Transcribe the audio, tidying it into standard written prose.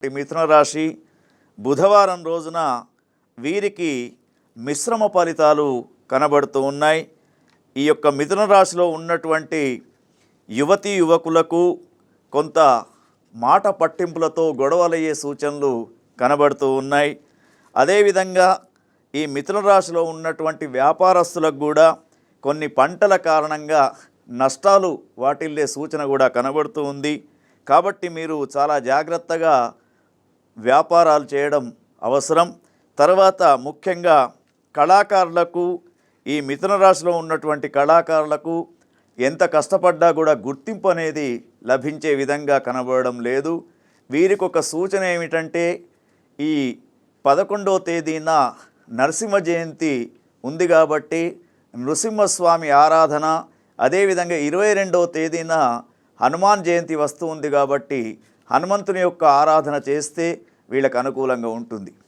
మిథున రాశి బుధవారం రోజున వీరికి మిశ్రమ ఫలితాలు కనబడుతూ ఉన్నాయి. ఈ యొక్క మిథున రాశిలో ఉన్నటువంటి యువతీ యువకులకు కొంత మాట పట్టింపులతో గొడవలయ్యే సూచనలు కనబడుతూ ఉన్నాయి. అదేవిధంగా ఈ మిథున రాశిలో ఉన్నటువంటి వ్యాపారస్తులకు కూడా కొన్ని పంటల కారణంగా నష్టాలు వాటిల్లే సూచన కూడా కనబడుతూ ఉంది. కాబట్టి మీరు చాలా జాగ్రత్తగా వ్యాపారాలు చేయడం అవసరం. తర్వాత ముఖ్యంగా కళాకారులకు, ఈ మిథున రాశిలో ఉన్నటువంటి కళాకారులకు ఎంత కష్టపడ్డా కూడా గుర్తింపు అనేది లభించే విధంగా కనబడడం లేదు. వీరికి ఒక సూచన ఏమిటంటే, ఈ 11వ తేదీన నరసింహ జయంతి ఉంది కాబట్టి నృసింహస్వామి ఆరాధన, అదేవిధంగా 22వ తేదీన హనుమాన్ జయంతి వస్తూ ఉంది కాబట్టి హనుమంతుని యొక్క ఆరాధన చేస్తే వీళ్ళకు అనుకూలంగా ఉంటుంది.